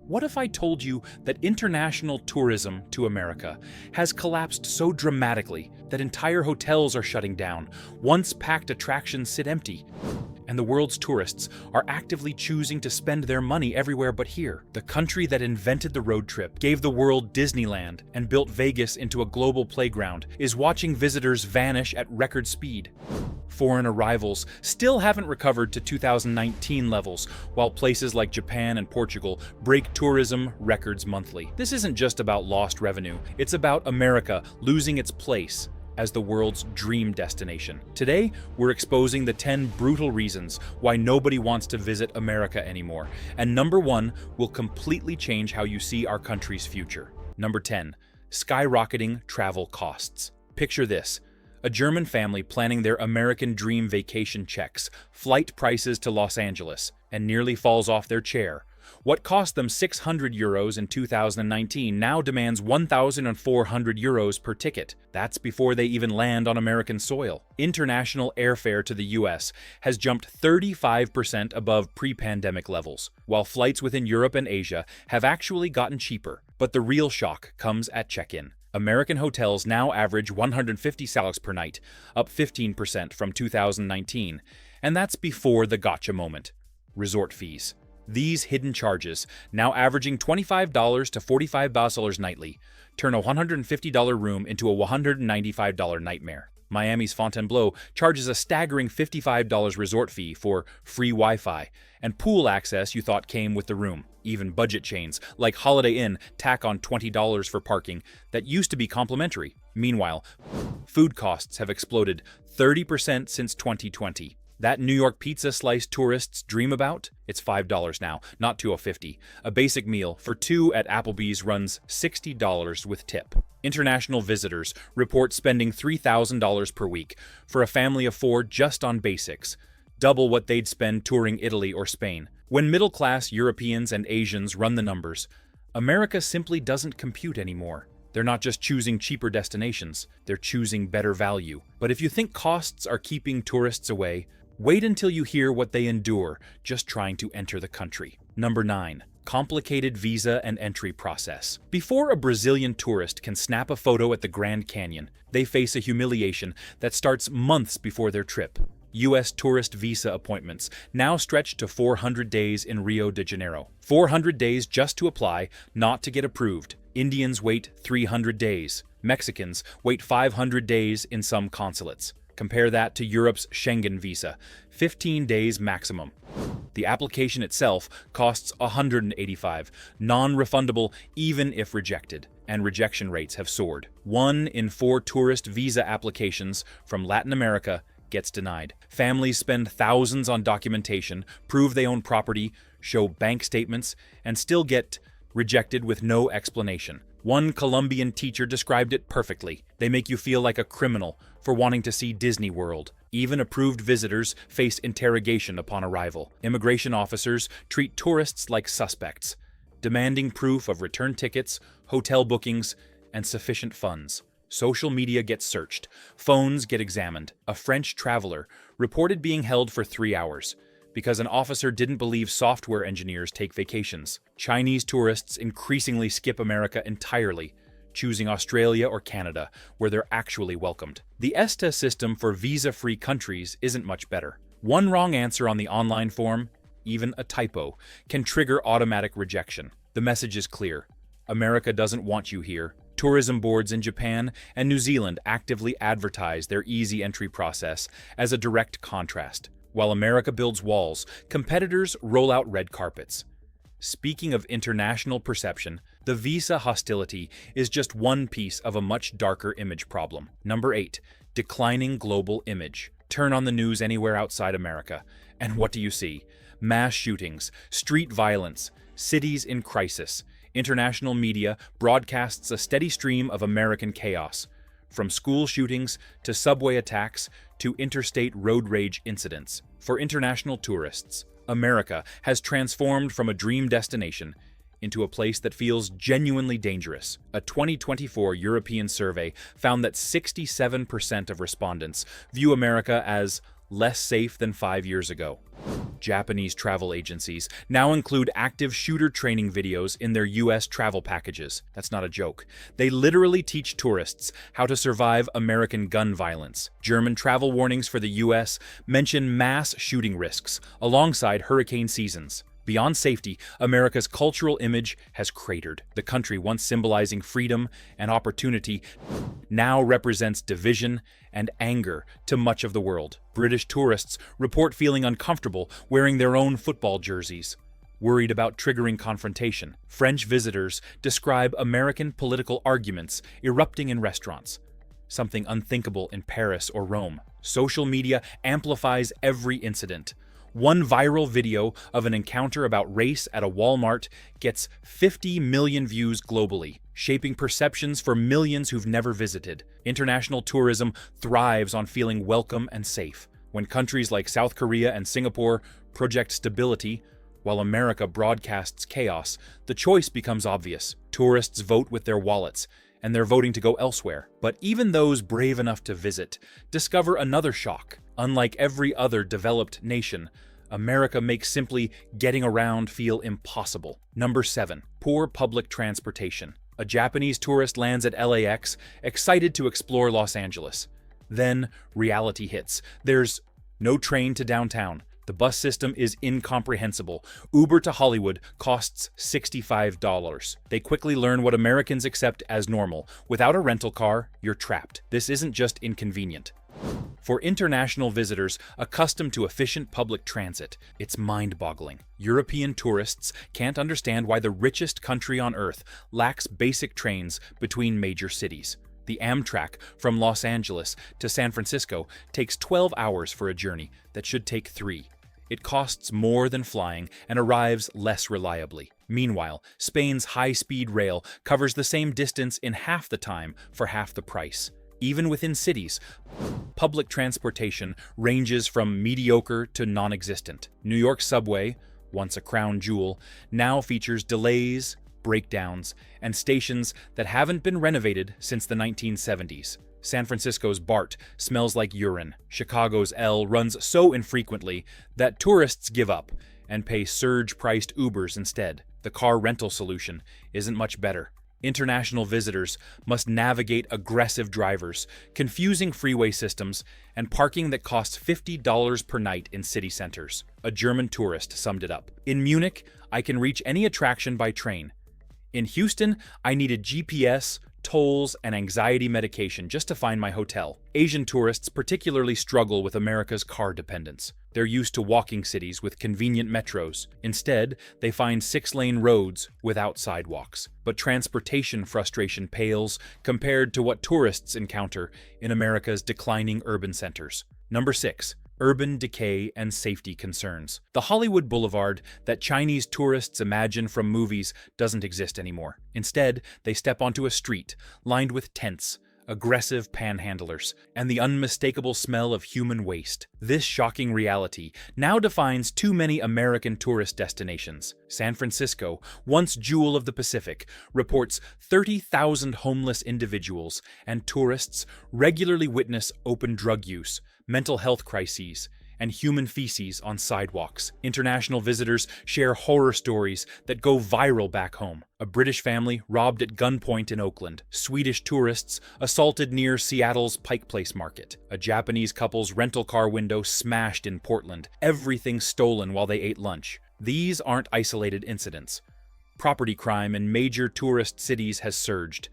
What if I told you that international tourism to America has collapsed so dramatically that entire hotels are shutting down, once packed attractions sit empty, and the world's tourists are actively choosing to spend their money everywhere but here? The country that invented the road trip, gave the world Disneyland, and built Vegas into a global playground is watching visitors vanish at record speed. Foreign arrivals still haven't recovered to 2019 levels, while places like Japan and Portugal break tourism records monthly. This isn't just about lost revenue, it's about America losing its place as the world's dream destination. Today, we're exposing the 10 brutal reasons why nobody wants to visit America anymore, and number 1 will completely change how you see our country's future. Number 10, skyrocketing travel costs. Picture this. A German family planning their American dream vacation checks flight prices to Los Angeles and nearly falls off their chair. What cost them €600 in 2019 now demands €1,400 per ticket. That's before they even land on American soil. International airfare to the US has jumped 35% above pre-pandemic levels, while flights within Europe and Asia have actually gotten cheaper. But the real shock comes at check-in. American hotels now average $150 per night, up 15% from 2019, and that's before the gotcha moment: resort fees. These hidden charges, now averaging $25 to $45 nightly, turn a $150 room into a $195 nightmare. Miami's Fontainebleau charges a staggering $55 resort fee for free Wi-Fi and pool access you thought came with the room. Even budget chains like Holiday Inn tack on $20 for parking that used to be complimentary. Meanwhile, food costs have exploded 30% since 2020. That New York pizza slice tourists dream about? It's $5 now, not $2.50. A basic meal for two at Applebee's runs $60 with tip. International visitors report spending $3,000 per week for a family of 4 just on basics, double what they'd spend touring Italy or Spain. When middle-class Europeans and Asians run the numbers, America simply doesn't compute anymore. They're not just choosing cheaper destinations, they're choosing better value. But if you think costs are keeping tourists away, wait until you hear what they endure just trying to enter the country. Number 9. Complicated visa and entry process. Before a Brazilian tourist can snap a photo at the Grand Canyon, they face a humiliation that starts months before their trip. U.S. tourist visa appointments now stretch to 400 days in Rio de Janeiro. 400 days just to apply, not to get approved. Indians wait 300 days. Mexicans wait 500 days in some consulates. Compare that to Europe's Schengen visa, 15 days maximum. The application itself costs $185, non-refundable even if rejected, and rejection rates have soared. 1 in 4 tourist visa applications from Latin America gets denied. Families spend thousands on documentation, prove they own property, show bank statements, and still get rejected with no explanation. One Colombian teacher described it perfectly. They make you feel like a criminal for wanting to see Disney World. Even approved visitors face interrogation upon arrival. Immigration officers treat tourists like suspects, demanding proof of return tickets, hotel bookings, and sufficient funds. Social media gets searched. Phones get examined. A French traveler reported being held for 3 hours because an officer didn't believe software engineers take vacations. Chinese tourists increasingly skip America entirely, choosing Australia or Canada, where they're actually welcomed. The ESTA system for visa-free countries isn't much better. One wrong answer on the online form, even a typo, can trigger automatic rejection. The message is clear. America doesn't want you here. Tourism boards in Japan and New Zealand actively advertise their easy entry process as a direct contrast. While America builds walls, competitors roll out red carpets. Speaking of international perception, the visa hostility is just one piece of a much darker image problem. Number 8. Declining global image. Turn on the news anywhere outside America, and what do you see? Mass shootings, street violence, cities in crisis. International media broadcasts a steady stream of American chaos, from school shootings to subway attacks to interstate road rage incidents. For international tourists, America has transformed from a dream destination into a place that feels genuinely dangerous. A 2024 European survey found that 67% of respondents view America as less safe than 5 years ago. Japanese travel agencies now include active shooter training videos in their US travel packages. That's not a joke. They literally teach tourists how to survive American gun violence. German travel warnings for the US mention mass shooting risks alongside hurricane seasons. Beyond safety, America's cultural image has cratered. The country, once symbolizing freedom and opportunity, now represents division and anger to much of the world. British tourists report feeling uncomfortable wearing their own football jerseys, worried about triggering confrontation. French visitors describe American political arguments erupting in restaurants, something unthinkable in Paris or Rome. Social media amplifies every incident. One viral video of an encounter about race at a Walmart gets 50 million views globally, shaping perceptions for millions who've never visited. International tourism thrives on feeling welcome and safe. When countries like South Korea and Singapore project stability, while America broadcasts chaos, the choice becomes obvious. Tourists vote with their wallets, and they're voting to go elsewhere. But even those brave enough to visit discover another shock. Unlike every other developed nation, America makes simply getting around feel impossible. Number 7. Poor public transportation. A Japanese tourist lands at LAX, excited to explore Los Angeles. Then, reality hits. There's no train to downtown. The bus system is incomprehensible. Uber to Hollywood costs $65. They quickly learn what Americans accept as normal. Without a rental car, you're trapped. This isn't just inconvenient. For international visitors accustomed to efficient public transit, it's mind-boggling. European tourists can't understand why the richest country on Earth lacks basic trains between major cities. The Amtrak from Los Angeles to San Francisco takes 12 hours for a journey that should take 3. It costs more than flying and arrives less reliably. Meanwhile, Spain's high-speed rail covers the same distance in half the time for half the price. Even within cities, public transportation ranges from mediocre to non-existent. New York subway, once a crown jewel, now features delays, breakdowns, and stations that haven't been renovated since the 1970s. San Francisco's BART smells like urine. Chicago's L runs so infrequently that tourists give up and pay surge-priced Ubers instead. The car rental solution isn't much better. International visitors must navigate aggressive drivers, confusing freeway systems, and parking that costs $50 per night in city centers. A German tourist summed it up. In Munich, I can reach any attraction by train. In Houston, I needed GPS, tolls, and anxiety medication just to find my hotel. Asian tourists particularly struggle with America's car dependence. They're used to walking cities with convenient metros. Instead, they find 6-lane roads without sidewalks. But transportation frustration pales compared to what tourists encounter in America's declining urban centers. Number 6. Urban decay and safety concerns. The Hollywood Boulevard that Chinese tourists imagine from movies doesn't exist anymore. Instead, they step onto a street lined with tents, aggressive panhandlers, and the unmistakable smell of human waste. This shocking reality now defines too many American tourist destinations. San Francisco, once jewel of the Pacific, reports 30,000 homeless individuals, and tourists regularly witness open drug use, mental health crises, and human feces on sidewalks. International visitors share horror stories that go viral back home. A British family robbed at gunpoint in Oakland. Swedish tourists assaulted near Seattle's Pike Place Market. A Japanese couple's rental car window smashed in Portland. Everything stolen while they ate lunch. These aren't isolated incidents. Property crime in major tourist cities has surged,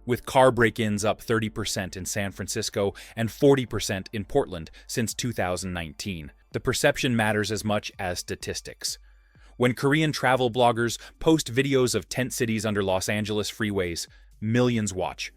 with car break-ins up 30% in San Francisco and 40% in Portland since 2019. The perception matters as much as statistics. When Korean travel bloggers post videos of tent cities under Los Angeles freeways, millions watch.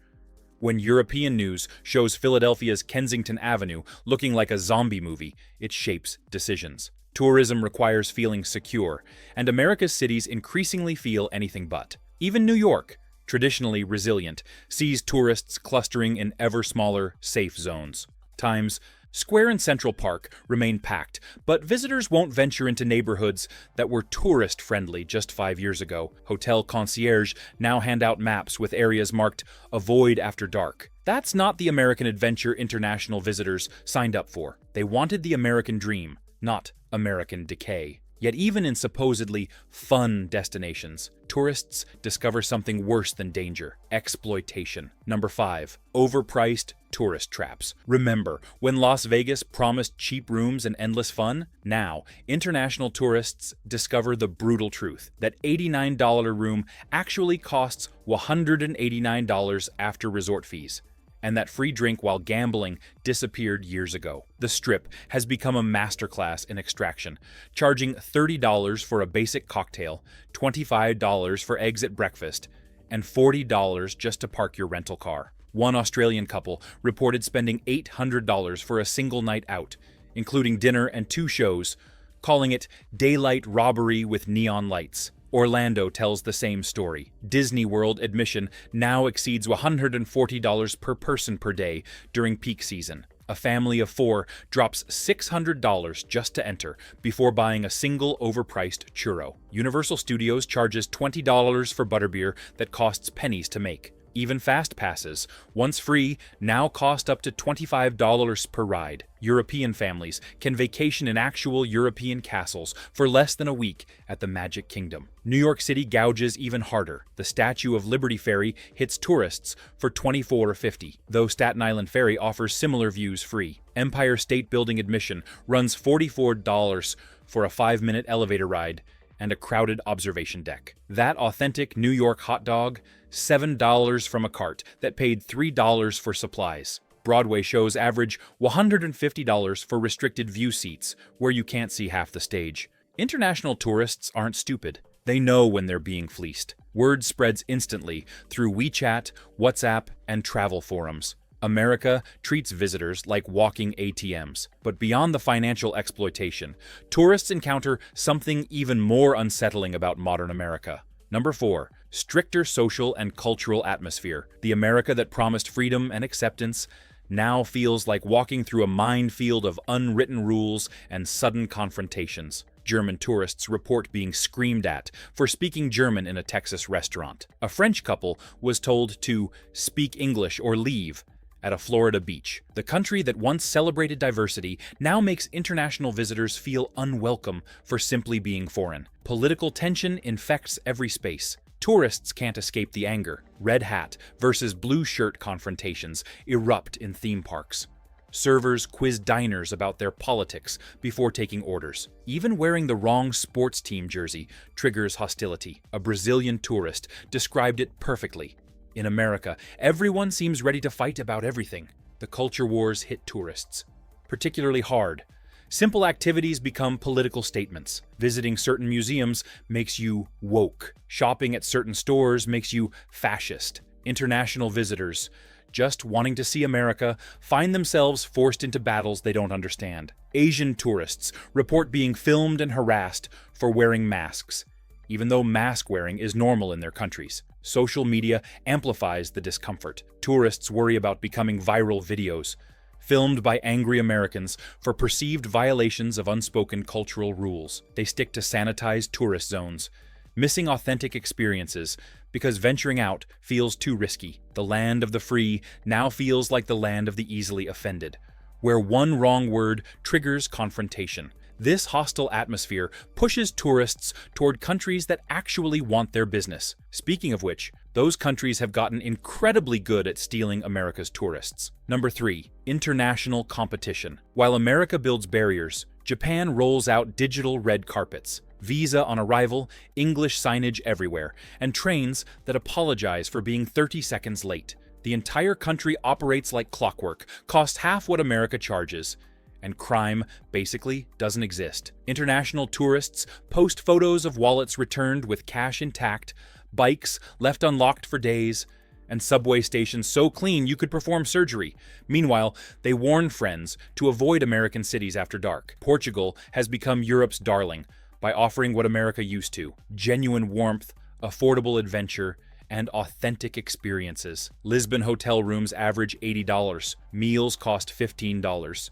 When European news shows Philadelphia's Kensington Avenue looking like a zombie movie, it shapes decisions. Tourism requires feeling secure, and America's cities increasingly feel anything but. Even New York, traditionally resilient, sees tourists clustering in ever smaller, safe zones. Times Square and Central Park remain packed, but visitors won't venture into neighborhoods that were tourist-friendly just 5 years ago. Hotel concierge now hand out maps with areas marked "Avoid after dark." That's not the American adventure international visitors signed up for. They wanted the American dream, not American decay. Yet even in supposedly fun destinations, tourists discover something worse than danger: exploitation. Number 5. Overpriced tourist traps. Remember when Las Vegas promised cheap rooms and endless fun? Now, international tourists discover the brutal truth that $89 room actually costs $189 after resort fees, and that free drink while gambling disappeared years ago. The Strip has become a masterclass in extraction, charging $30 for a basic cocktail, $25 for eggs at breakfast, and $40 just to park your rental car. One Australian couple reported spending $800 for a single night out, including dinner and 2 shows, calling it daylight robbery with neon lights. Orlando tells the same story. Disney World admission now exceeds $140 per person per day during peak season. A family of 4 drops $600 just to enter before buying a single overpriced churro. Universal Studios charges $20 for butterbeer that costs pennies to make. Even fast passes, once free, now cost up to $25 per ride. European families can vacation in actual European castles for less than a week at the Magic Kingdom. New York City gouges even harder. The Statue of Liberty Ferry hits tourists for $24.50, though Staten Island Ferry offers similar views free. Empire State Building admission runs $44 for a 5-minute elevator ride and a crowded observation deck. That authentic New York hot dog, $7 from a cart that paid $3 for supplies. Broadway shows average $150 for restricted view seats, where you can't see half the stage. International tourists aren't stupid. They know when they're being fleeced. Word spreads instantly through WeChat, WhatsApp, and travel forums. America treats visitors like walking ATMs. But beyond the financial exploitation, tourists encounter something even more unsettling about modern America. Number 4. Stricter social and cultural atmosphere. The America that promised freedom and acceptance now feels like walking through a minefield of unwritten rules and sudden confrontations. German tourists report being screamed at for speaking German in a Texas restaurant. A French couple was told to speak English or leave at a Florida beach. The country that once celebrated diversity now makes international visitors feel unwelcome for simply being foreign. Political tension infects every space. Tourists can't escape the anger. Red hat versus blue shirt confrontations erupt in theme parks. Servers quiz diners about their politics before taking orders. Even wearing the wrong sports team jersey triggers hostility. A Brazilian tourist described it perfectly. In America, everyone seems ready to fight about everything. The culture wars hit tourists particularly hard. Simple activities become political statements. Visiting certain museums makes you woke. Shopping at certain stores makes you fascist. International visitors, just wanting to see America, find themselves forced into battles they don't understand. Asian tourists report being filmed and harassed for wearing masks, even though mask wearing is normal in their countries. Social media amplifies the discomfort. Tourists worry about becoming viral videos, filmed by angry Americans for perceived violations of unspoken cultural rules. They stick to sanitized tourist zones, missing authentic experiences because venturing out feels too risky. The land of the free now feels like the land of the easily offended, where one wrong word triggers confrontation. This hostile atmosphere pushes tourists toward countries that actually want their business. Speaking of which, those countries have gotten incredibly good at stealing America's tourists. Number 3. International competition. While America builds barriers, Japan rolls out digital red carpets, visa on arrival, English signage everywhere, and trains that apologize for being 30 seconds late. The entire country operates like clockwork, costs half what America charges, and crime basically doesn't exist. International tourists post photos of wallets returned with cash intact, bikes left unlocked for days, and subway stations so clean you could perform surgery. Meanwhile, they warn friends to avoid American cities after dark. Portugal has become Europe's darling by offering what America used to: genuine warmth, affordable adventure, and authentic experiences. Lisbon hotel rooms average $80, meals cost $15.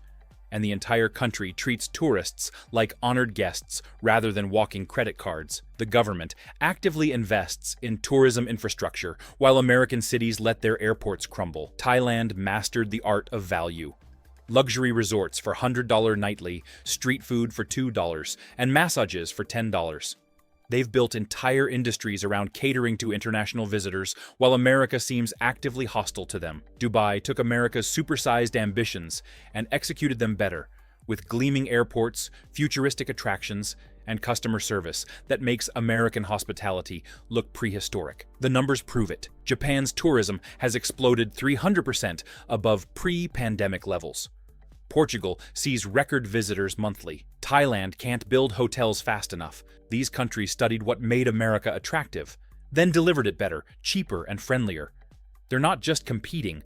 and the entire country treats tourists like honored guests rather than walking credit cards. The government actively invests in tourism infrastructure while American cities let their airports crumble. Thailand mastered the art of value. Luxury resorts for $100 nightly, street food for $2, and massages for $10. They've built entire industries around catering to international visitors, while America seems actively hostile to them. Dubai took America's supersized ambitions and executed them better, with gleaming airports, futuristic attractions, and customer service that makes American hospitality look prehistoric. The numbers prove it. Japan's tourism has exploded 300% above pre-pandemic levels. Portugal sees record visitors monthly. Thailand can't build hotels fast enough. These countries studied what made America attractive, then delivered it better, cheaper, and friendlier. They're not just competing,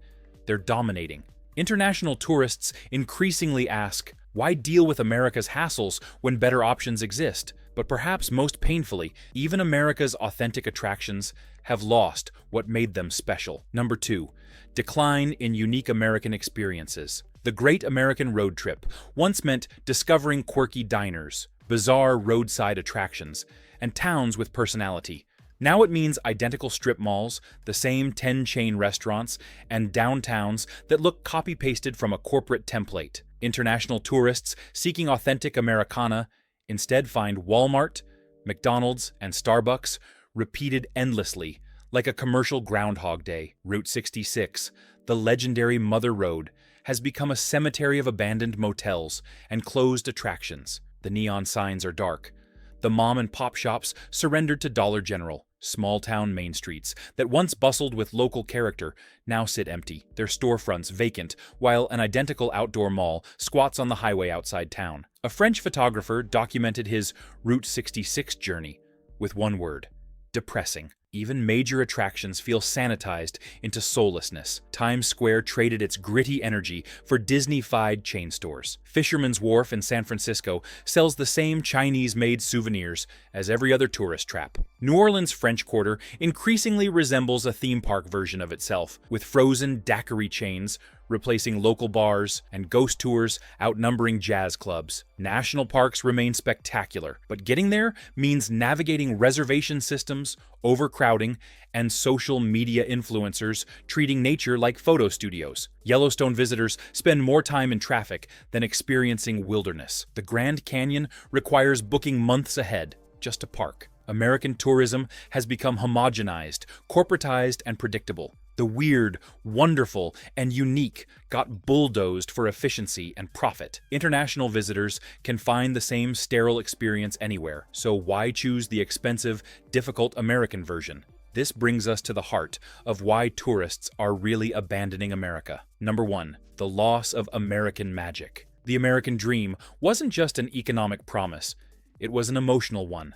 they're dominating. International tourists increasingly ask, why deal with America's hassles when better options exist? But perhaps most painfully, even America's authentic attractions have lost what made them special. Number 2, decline in unique American experiences. The Great American Road Trip once meant discovering quirky diners, bizarre roadside attractions, and towns with personality. Now it means identical strip malls, the same 10-chain restaurants, and downtowns that look copy-pasted from a corporate template. International tourists seeking authentic Americana instead find Walmart, McDonald's, and Starbucks repeated endlessly, like a commercial Groundhog Day. Route 66, the legendary Mother Road, has become a cemetery of abandoned motels and closed attractions. The neon signs are dark. The mom-and-pop shops surrendered to Dollar General. Small-town main streets that once bustled with local character now sit empty, their storefronts vacant, while an identical outdoor mall squats on the highway outside town. A French photographer documented his Route 66 journey with one word: depressing. Even major attractions feel sanitized into soullessness. Times Square traded its gritty energy for Disney-fied chain stores. Fisherman's Wharf in San Francisco sells the same Chinese-made souvenirs as every other tourist trap. New Orleans' French Quarter increasingly resembles a theme park version of itself, with frozen daiquiri chains replacing local bars and ghost tours outnumbering jazz clubs. National parks remain spectacular, but getting there means navigating reservation systems, overcrowding, and social media influencers treating nature like photo studios. Yellowstone visitors spend more time in traffic than experiencing wilderness. The Grand Canyon requires booking months ahead just to park. American tourism has become homogenized, corporatized, and predictable. The weird, wonderful, and unique got bulldozed for efficiency and profit. International visitors can find the same sterile experience anywhere, so why choose the expensive, difficult American version? This brings us to the heart of why tourists are really abandoning America. Number 1, the loss of American magic. The American dream wasn't just an economic promise, it was an emotional one.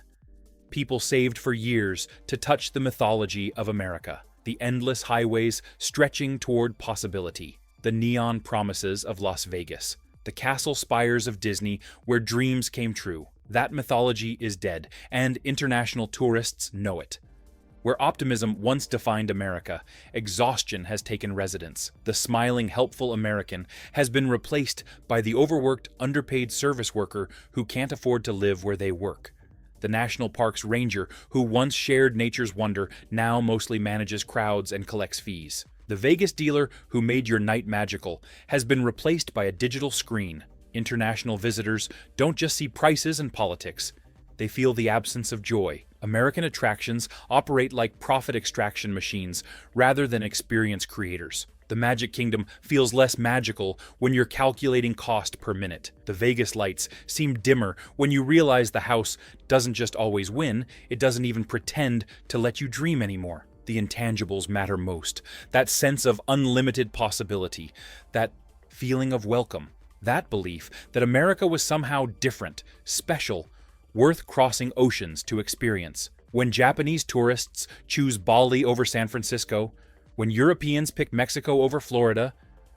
People saved for years to touch the mythology of America. The endless highways stretching toward possibility, the neon promises of Las Vegas, the castle spires of Disney where dreams came true. That mythology is dead, and international tourists know it. Where optimism once defined America, exhaustion has taken residence. The smiling, helpful American has been replaced by the overworked, underpaid service worker who can't afford to live where they work. The national park's ranger, who once shared nature's wonder, now mostly manages crowds and collects fees. The Vegas dealer who made your night magical has been replaced by a digital screen. International visitors don't just see prices and politics. They feel the absence of joy. American attractions operate like profit extraction machines rather than experience creators. The Magic Kingdom feels less magical when you're calculating cost per minute. The Vegas lights seem dimmer when you realize the house doesn't just always win, it doesn't even pretend to let you dream anymore. The intangibles matter most. That sense of unlimited possibility, that feeling of welcome, that belief that America was somehow different, special, worth crossing oceans to experience. When Japanese tourists choose Bali over San Francisco, when Europeans pick Mexico over Florida,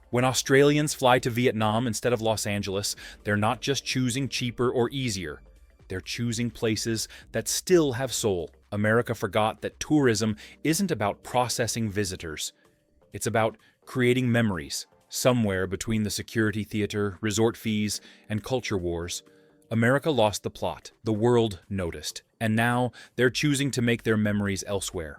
when Australians fly to Vietnam instead of Los Angeles, they're not just choosing cheaper or easier. They're choosing places that still have soul. America forgot that tourism isn't about processing visitors. It's about creating memories, Somewhere between the security theater, resort fees, and culture wars, America lost the plot, the world noticed, and now they're choosing to make their memories elsewhere.